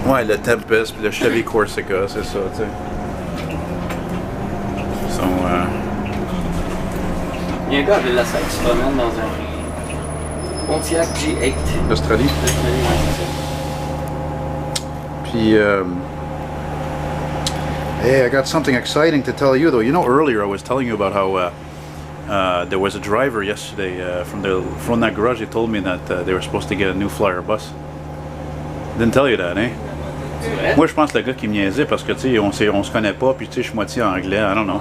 Ouais, le Tempest puis le Chevy Corsica, c'est ça, tu sais. Il y a un gars avec la salle qui se promène dans un Pontiac G8. L'Australie. L'Australie, ouais, c'est ça. Puis, hey, I got something exciting to tell you though. You know, earlier I was telling you about how there was a driver yesterday from that garage. He told me that they were supposed to get a new Flyer bus. Didn't tell you that, eh? Moi, je pense que le gars qui me niaisait parce que, tu sais, on se connaît pas, puis tu sais, je suis moitié anglais, I don't know.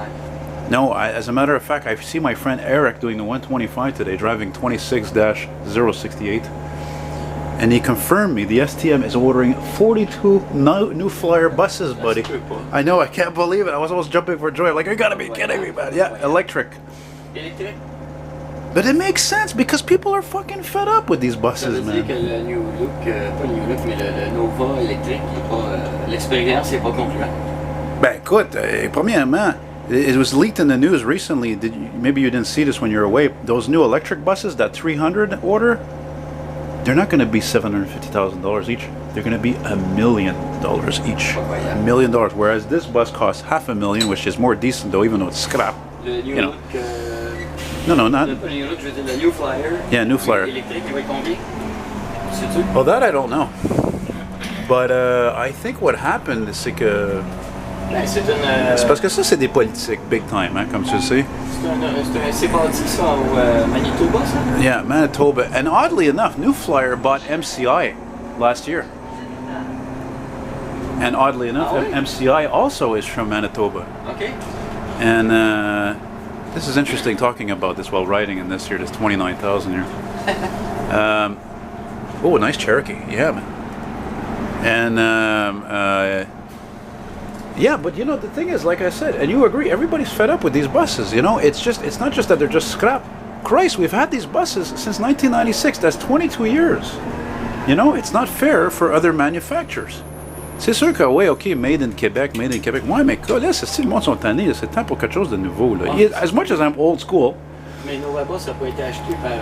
No, as a matter of fact, I see my friend Eric doing the 125 today, driving 26-068. And he confirmed me the STM is ordering 42 new Flyer buses, buddy. I know, I can't believe it. I was almost jumping for joy. I'm like, you gotta be kidding me, man. Yeah, electric. Électrique? But it makes sense because people are fucking fed up with these buses, man. Que le New Look, pas le New Look, mais le Nova électrique, l'expérience n'est pas concluante. Ben écoute, premièrement, it was leaked in the news recently. Maybe you didn't see this when you were away. Those new electric buses, that 300 order, they're not going to be $750,000 each. They're going to be $1 million each. $1 million. Whereas this bus costs $500,000, which is more decent though, even though it's scrap. Le New Look. No, not. Le New Look, je veux dire le New Flyer. Yeah, New Flyer. Électrique, il va être combien? Sais-tu? Well, that I don't know. But I think what happened, c'est que. Ben, c'est une. C'est parce que ça, c'est des politiques, big time, hein, comme tu le sais. C'est bâti ça au Manitoba, ça? Yeah, Manitoba. And oddly enough, New Flyer bought MCI last year. And oddly enough, MCI also is from Manitoba. Okay. And this is interesting talking about this while riding in this here. There's 29,000 here. Oh, a nice Cherokee. Yeah, man. And yeah, but you know, the thing is, like I said, and you agree, everybody's fed up with these buses, you know? It's not just that they're just scrap. Christ, we've had these buses since 1996. That's 22 years. You know, it's not fair for other manufacturers. C'est sûr que, oui, OK, made in Quebec. Ouais, mais là, c'est le monde sont tannés. C'est temps pour quelque chose de nouveau, là. As much as I'm old school. Mais Nova Bus n'a pas été acheté par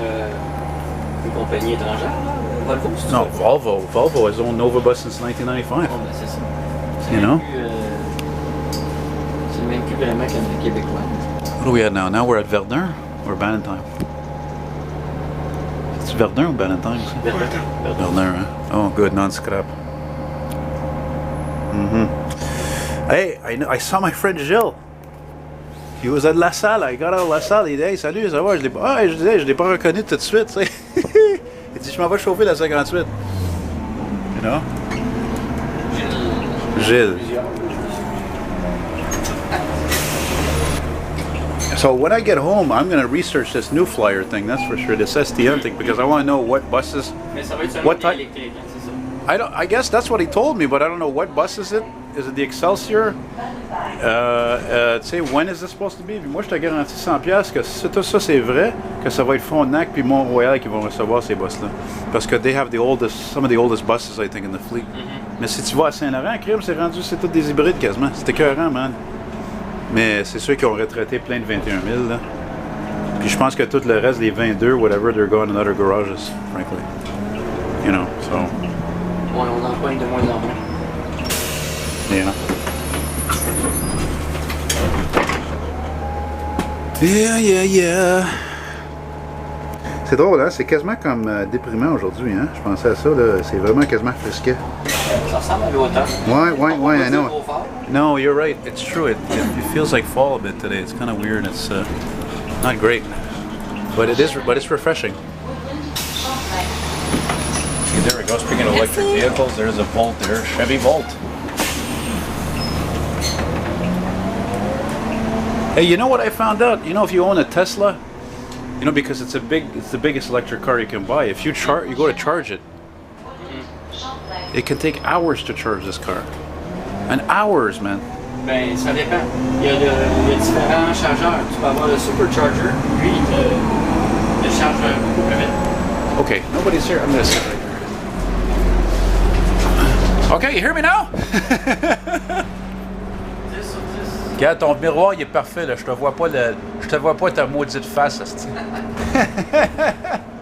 une compagnie étrangère, là? Volvo, c'est ça? No, Volvo. Volvo has owned Nova Bus since 1995. Oh, ben c'est ça. You know? C'est le même cul vraiment qu'un Québécois. What are we at now? Now we're at Verdun or Ballantine? It's Verdun or Ballantine? Verdun, hein? Oh, good, non-scrap. Hey, I saw my friend Gilles. He was at La Salle. I got out of La Salle. Il dit, hey, salut, ça va? Je l'ai pas reconnu tout de suite, tu sais. Il dit, je m'en vais chauffer la 58. You know? Gilles. So when I get home, I'm going to research this New Flyer thing, that's for sure, this STM thing, because I want to know what buses, what type. I guess that's what he told me, but I don't know what bus is it. Is it the Excelsior? Tu sais, when is this supposed to be? Puis moi, je te garantis 100$ que si tout ça c'est vrai, que ça va être Frontenac puis Mont-Royal qui vont recevoir ces bus-là. Parce que they have some of the oldest buses, I think, in the fleet. Mais si tu vas à Saint-Laurent, crime, c'est tous des hybrides quasiment. C'était écœurant, man. Mais c'est sûr qu'ils ont retraité plein de 21 000, là. Puis je pense que tout le reste, les 22, whatever, they're going in other garages, frankly. You know, so. Ouais, on emprunte de moins en moins. Yeah. Yeah. C'est drôle, hein? C'est quasiment comme déprimant aujourd'hui, hein? Je pensais à ça, là. C'est vraiment quasiment frisquet. Ça ressemble à l'automne. Ouais, I know. No, you're right. It's true. It feels like fall a bit today. It's kind of weird. It's not great, but it's refreshing. See, there we go. Speaking of electric vehicles, there's a Volt there, Chevy Volt. Hey, you know what I found out? You know, if you own a Tesla, you know, because it's the biggest electric car you can buy. If you go to charge it, it can take hours to charge this car. And hours, man. Ben, ça dépend. Il y a différents chargeurs. Tu peux avoir le supercharger, lui, il te charge beaucoup plus vite. Okay, nobody's here. I'm gonna sit right here. Okay, you hear me now? Regarde, ton miroir, il est parfait, là. Je te vois pas ta maudite face, asti. Regarde,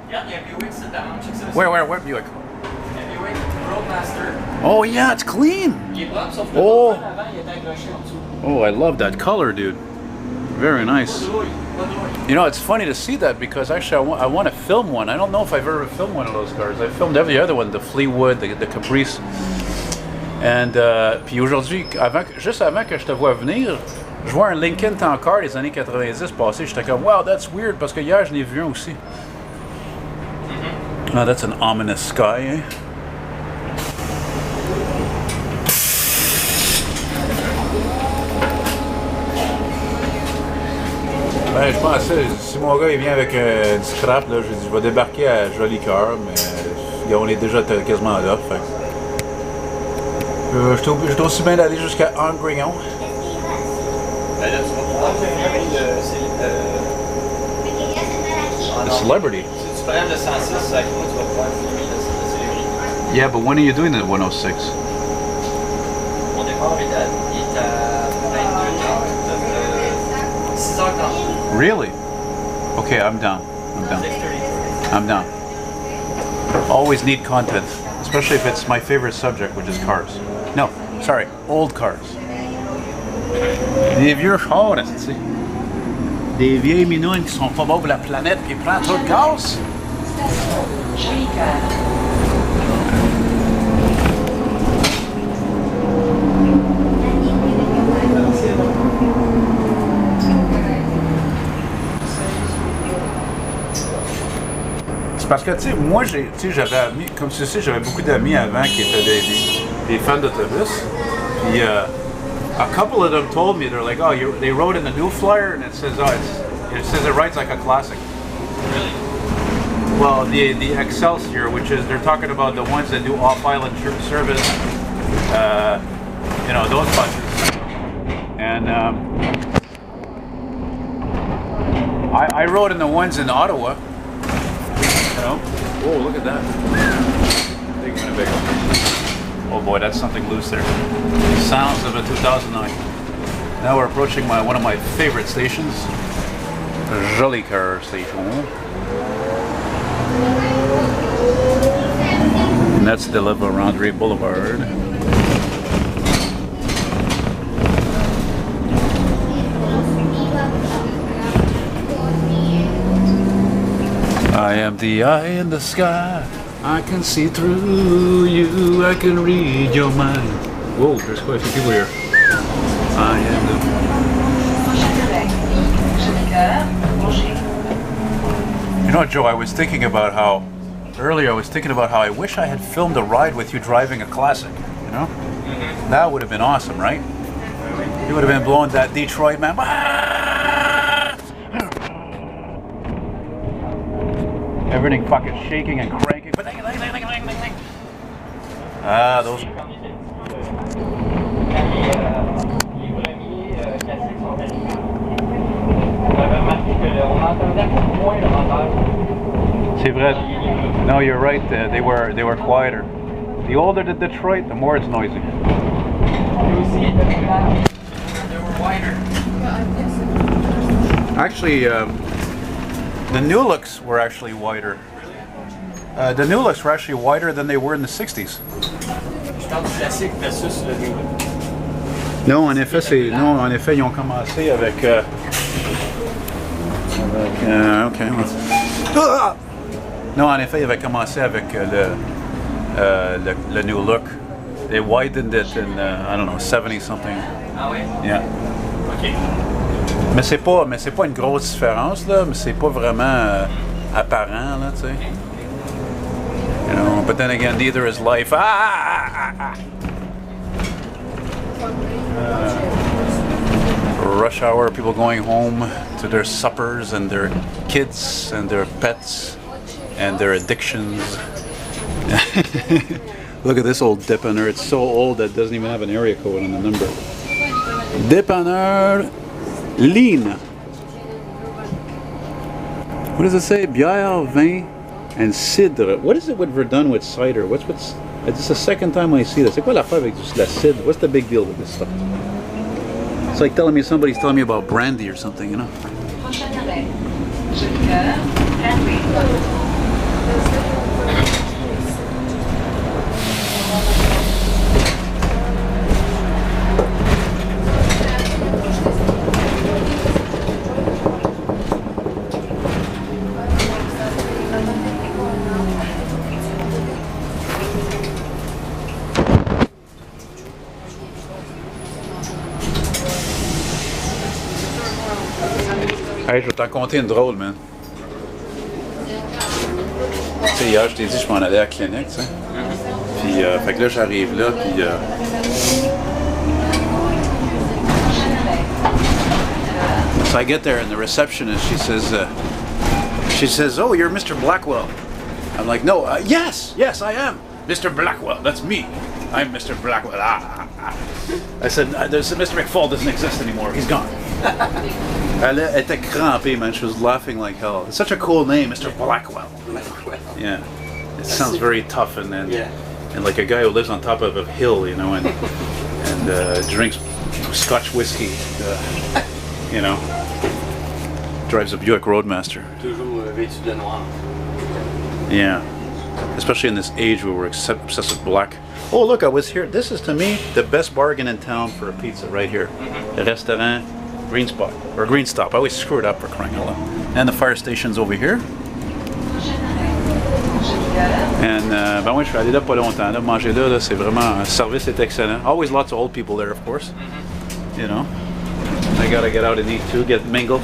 il y a un Buick, c'est ta manche. Where Buick? Il y a un Buick Roadmaster. Oh yeah, it's clean. Il est propre, sauf que Oh. avant, il était accroché en dessous. Oh, I love that color, dude. Very nice. You know, it's funny to see that because actually I want to film one. I don't know if I've ever filmed one of those cars. I filmed every other one, the Fleetwood, the Caprice. And puis aujourd'hui, juste avant que je te vois venir, je vois un Lincoln Town Car des années 90 passer. J'étais comme, wow, that's weird, parce que hier, je l'ai vu un aussi. Oh, that's an ominous sky, eh? Ben, je pensais, si mon gars il vient avec une scrap, là, j'ai dit, je vais débarquer à Joli Cœur, mais on est déjà quasiment là. Fait. J'étais aussi bien d'aller jusqu'à Angrignon. Ben là, tu vas pouvoir filmer The Celebrity. Si tu prends le 106 avec moi, tu vas pouvoir filmer le Celebrity. Yeah, but when are you doing the 106? Mon départ il est à 22h, 6h30. Really? Okay, I'm down. I'm down. 6:30. I'm down. Always need content, especially if it's my favorite subject, which is cars. No, sorry, old cars. Des vieux chars, tu sais. Des vieilles minounes qui sont pas bons pour la planète qui prennent trop de gaz. C'est parce que, tu sais, moi, j'avais amis, comme tu sais, j'avais beaucoup d'amis avant qui étaient des fans d'autobus. Puis, a couple of them told me, they're like, oh, they rode in the new flyer, and it says, it says it rides like a classic. Really? Well, the Excelsior, which is, they're talking about the ones that do off-island service, you know, those buses. And I rode in the ones in Ottawa. You know? Whoa, look at that. Big Winnebago. Oh boy, that's something loose there. Sounds of a 2009. Now we're approaching one of my favorite stations, Joli Cœur Station. And that's the La Vérendrye Boulevard. I am the eye in the sky. I can see through you. I can read your mind. Whoa, there's quite a few people here. I am the... You know, Joe, I was thinking about how earlier I was thinking about how I wish I had filmed a ride with you driving a classic. You know, that would have been awesome, right? You would have been blowing that Detroit man. Everything fucking shaking and cranking. Ah, those. C'est vrai. No, you're right. They were quieter. The older the Detroit, the more it's noisy. They were wider. Actually, the new looks were actually wider. The new looks were actually wider than they were in the 60s. Je parle du classique versus le new. Non, en effet, ils ont commencé avec. Ok. Non, en effet, ils avaient commencé avec le new look. They widened it in I don't know 70 something. Ah oui? Yeah. Ok. Mais c'est pas une grosse différence là, mais c'est pas vraiment apparent là, tu sais. You know, but then again, neither is life. Rush hour, people going home to their suppers and their kids and their pets and their addictions. Look at this old dépanneur. It's so old that it doesn't even have an area code on the number. Dépanneur Lean. What does it say? Bière, vin, and cidre. What is it with Verdun with cider? What's it's the second time I see this. C'est quoi l'affaire avec la cidre? What's the big deal with this stuff? It's like somebody's telling me about brandy or something, you know? Hey, je vais t'en conter une drôle, man. Tu sais, hier, je t'ai dit que je m'en allais à la clinique, tu sais. Puis, fait que là, j'arrive là, puis... So I get there, and the receptionist, she says, "Oh, you're Mr. Blackwell." I'm like, "No, yes, I am Mr. Blackwell. That's me. I'm Mr. Blackwell." I said, "Mr. McFall doesn't exist anymore. He's gone." Elle était crampée, man. She was laughing like hell. It's such a cool name, Mr. Blackwell. Yeah, it sounds very tough and like a guy who lives on top of a hill, you know, and drinks Scotch whiskey. You know, drives a Buick Roadmaster. Toujours vêtu de noir. Yeah, especially in this age where we're obsessed with black. Oh, look, I was here. This is, to me, the best bargain in town for a pizza right here. The restaurant, Green Spot, or Green Stop. I always screw it up for crying out loud. And the fire station's over here. And, ben oui, je suis allé là pas longtemps. Là, manger là, c'est vraiment, le service est excellent. Always lots of old people there, of course. You know, I gotta get out and eat too, get mingled,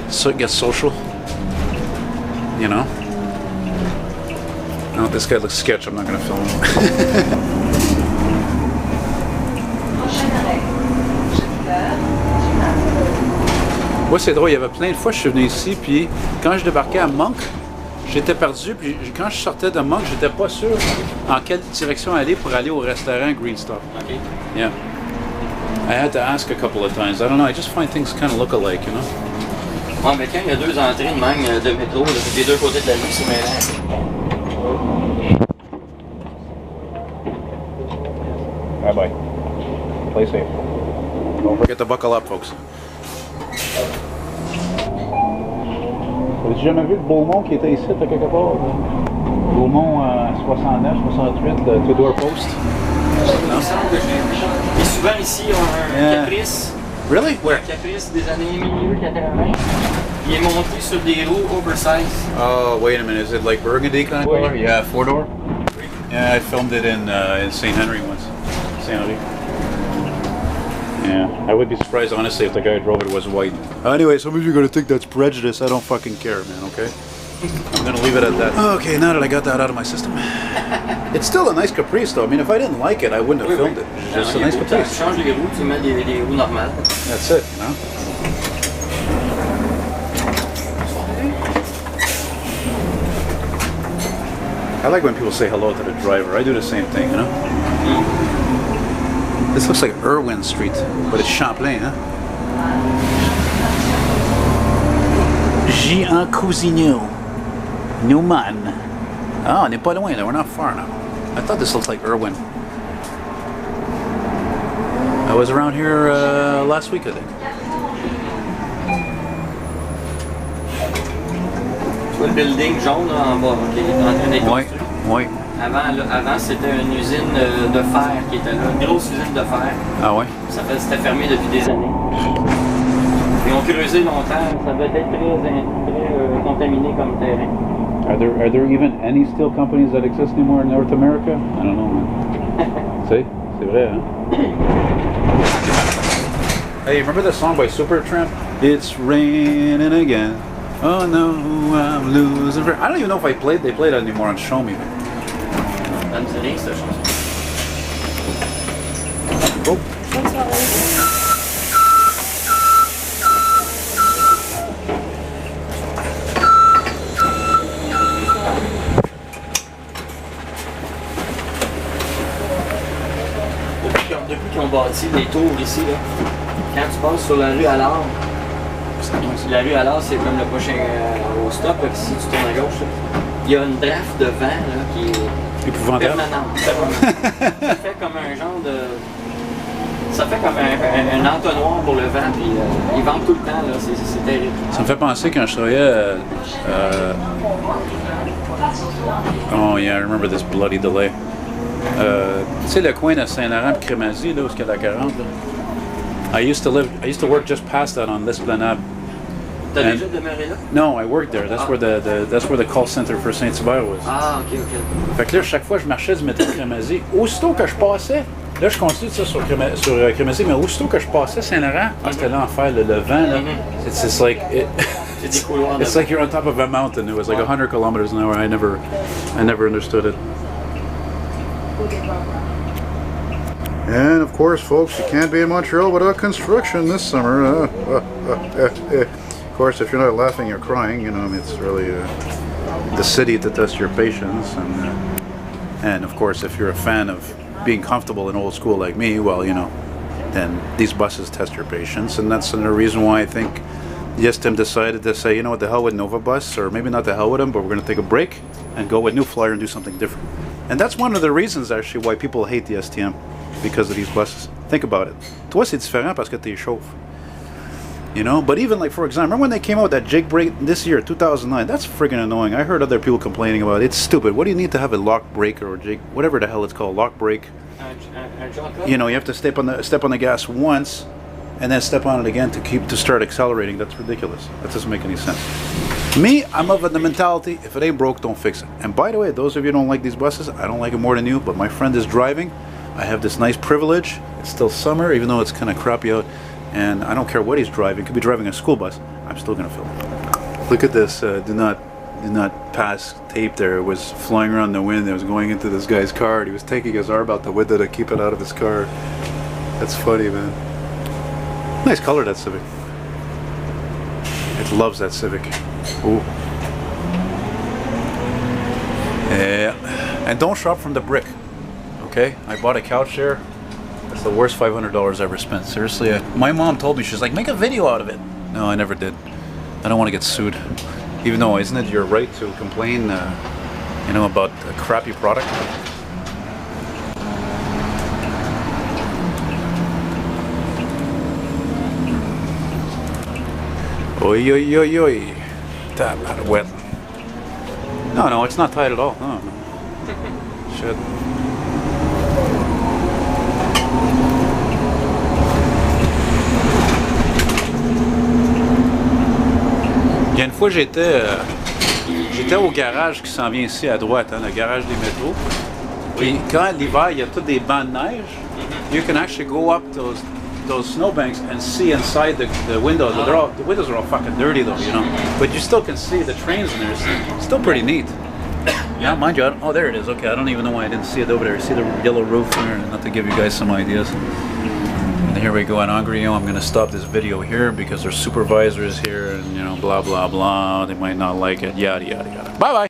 so get social. You know. No, this guy looks sketch. I'm not gonna film him. Ouais, c'est drôle, il y avait plein de fois je suis venu ici, puis quand je débarquais à Monk, j'étais perdu, puis quand je sortais de Monk, j'étais pas sûr en quelle direction aller pour aller au restaurant Green Stop. Okay. Yeah. I had to ask a couple of times. I don't know, I just find things kind of look alike, you know? Ouais, mais quand il y a deux entrées de même de métro, là, des deux côtés de la rue, c'est mêlant. Bye bye. Play safe. Don't forget to buckle up, folks. As-tu jamais vu le Beaumont qui était ici, à quelque part? Beaumont 69, 68, le two-door post? Il me semble que j'ai vu. Et souvent ici, on a un caprice. Really? Where? Un caprice des années milieu 80. Il est monté sur des roues oversize. Oh, wait a minute. Is it like burgundy kind of color? Yeah, four-door? Oui. Yeah, I filmed it in St. Henry once. St. Henry. Yeah, I would be surprised, honestly, if the guy who drove it was white. Anyway, some of you are going to think that's prejudice. I don't fucking care, man, okay? I'm going to leave it at that. Okay, now that I got that out of my system. It's still a nice Caprice, though. I mean, if I didn't like it, I wouldn't have filmed it. It's just a nice Caprice. Tu changes les roues, tu mets des roues normales. That's it, you know? I like when people say hello to the driver. I do the same thing, you know? This looks like Irwin Street, but it's Champlain, huh? Jean Cousineau. Newman. Oh, on n'est pas loin, we're not far now. I thought this looked like Irwin. I was around here last week, I think. Tu vois le building jaune là, en bas, qui est en train d'être construit? Oui. Avant c'était une usine de fer qui était là, une grosse usine de fer. Ah ouais? C'était fermé depuis des années. Ils ont creusé longtemps, ça devait être très contaminé comme terrain. Are there even any steel companies that exist anymore in North America? I don't know, man. See? C'est vrai, hein? Hey, remember that song by Supertramp? It's raining again. Oh no, I'm losing. I don't even know if they played it anymore on Show Me. Ça me dit rien, cette chanson. Oh. Depuis qu'ils ont bâti des tours ici, là, quand tu passes sur la rue Allard, la rue Allard, c'est comme le prochain au stop, là, si tu tournes à gauche, là, il y a une draft de vent là, qui est permanente. Ça fait comme un genre de... Ça fait comme un entonnoir pour le vent, puis ils vendent tout le temps, là, c'est terrible. Ça me fait penser quand je travaillais oh yeah, I remember this bloody delay. Tu sais le coin de Saint-Laurent et Crémazie, là, où il y a la 40, là? I used to work just past that on l'Esplanade. T'as déjà demeuré là? No, I worked there. That's where the call center for Saint-Hubert was. Ah, ok. Fait que là, chaque fois que je marchais du métro de Crémazie, aussitôt que je passais, Là, je continue ça sur Crémazie, mais aussitôt que je passais Saint-Laurent, c'était l'enfer, le vent, là. It's like, it's like you're on top of a mountain. It was like 100 kilometers an hour. I never understood it. And of course, folks, you can't be in Montreal without construction this summer. Of course, if you're not laughing, you're crying. You know, I mean, it's really the city to test your patience, and of course, if you're a fan of being comfortable in old school like me, well, you know, then these buses test your patience, and that's another reason why I think Tim decided to say, you know what, the hell with Nova Bus, or maybe not the hell with them, but we're going to take a break and go with New Flyer and do something different. And that's one of the reasons actually why people hate the STM, because of these buses. Think about it. Toi, c'est différent parce que t'es chauffes. You know, but even like, for example, remember when they came out with that jig brake this year, 2009? That's friggin' annoying. I heard other people complaining about it. It's stupid. What do you need to have a lock brake or a jig, whatever the hell it's called, lock brake? You know, you have to step on the gas once, and then step on it again to start accelerating. That's ridiculous. That doesn't make any sense. Me, I'm of the mentality: if it ain't broke, don't fix it. And by the way, those of you who don't like these buses, I don't like them more than you. But my friend is driving. I have this nice privilege. It's still summer, even though it's kind of crappy out. And I don't care what he's driving. Could be driving a school bus. I'm still gonna film. Look at this. Do not pass tape there. It was flying around the wind. It was going into this guy's car. And he was taking his arm out the window to keep it out of his car. That's funny, man. Nice color, that Civic. It loves that Civic. Ooh. Yeah. And don't shop from the brick. Okay? I bought a couch there. It's the worst $500 ever spent. Seriously, my mom told me, she's like, make a video out of it. No, I never did. I don't want to get sued. Even though, isn't it your right to complain, you know, about a crappy product? Oi, oi, oi, oi. That out of wet. No, it's not tight at all. No. Shit. Il y a une fois, j'étais au garage qui s'en vient ici à droite, hein, le garage des métros. Puis quand l'hiver, il y a tous des bancs de neige, you can actually go up those snowbanks and see inside the windows. The windows are all fucking dirty though, you know. But you still can see the trains in there. It's still pretty neat. Yeah, mind you, oh, there it is. Okay, I don't even know why I didn't see it over there. See the yellow roof there? Not to give you guys some ideas. And here we go in Angrio. I'm going to stop this video here because there's supervisors here and, you know, blah, blah, blah. They might not like it. Yada, yada, yada. Bye-bye.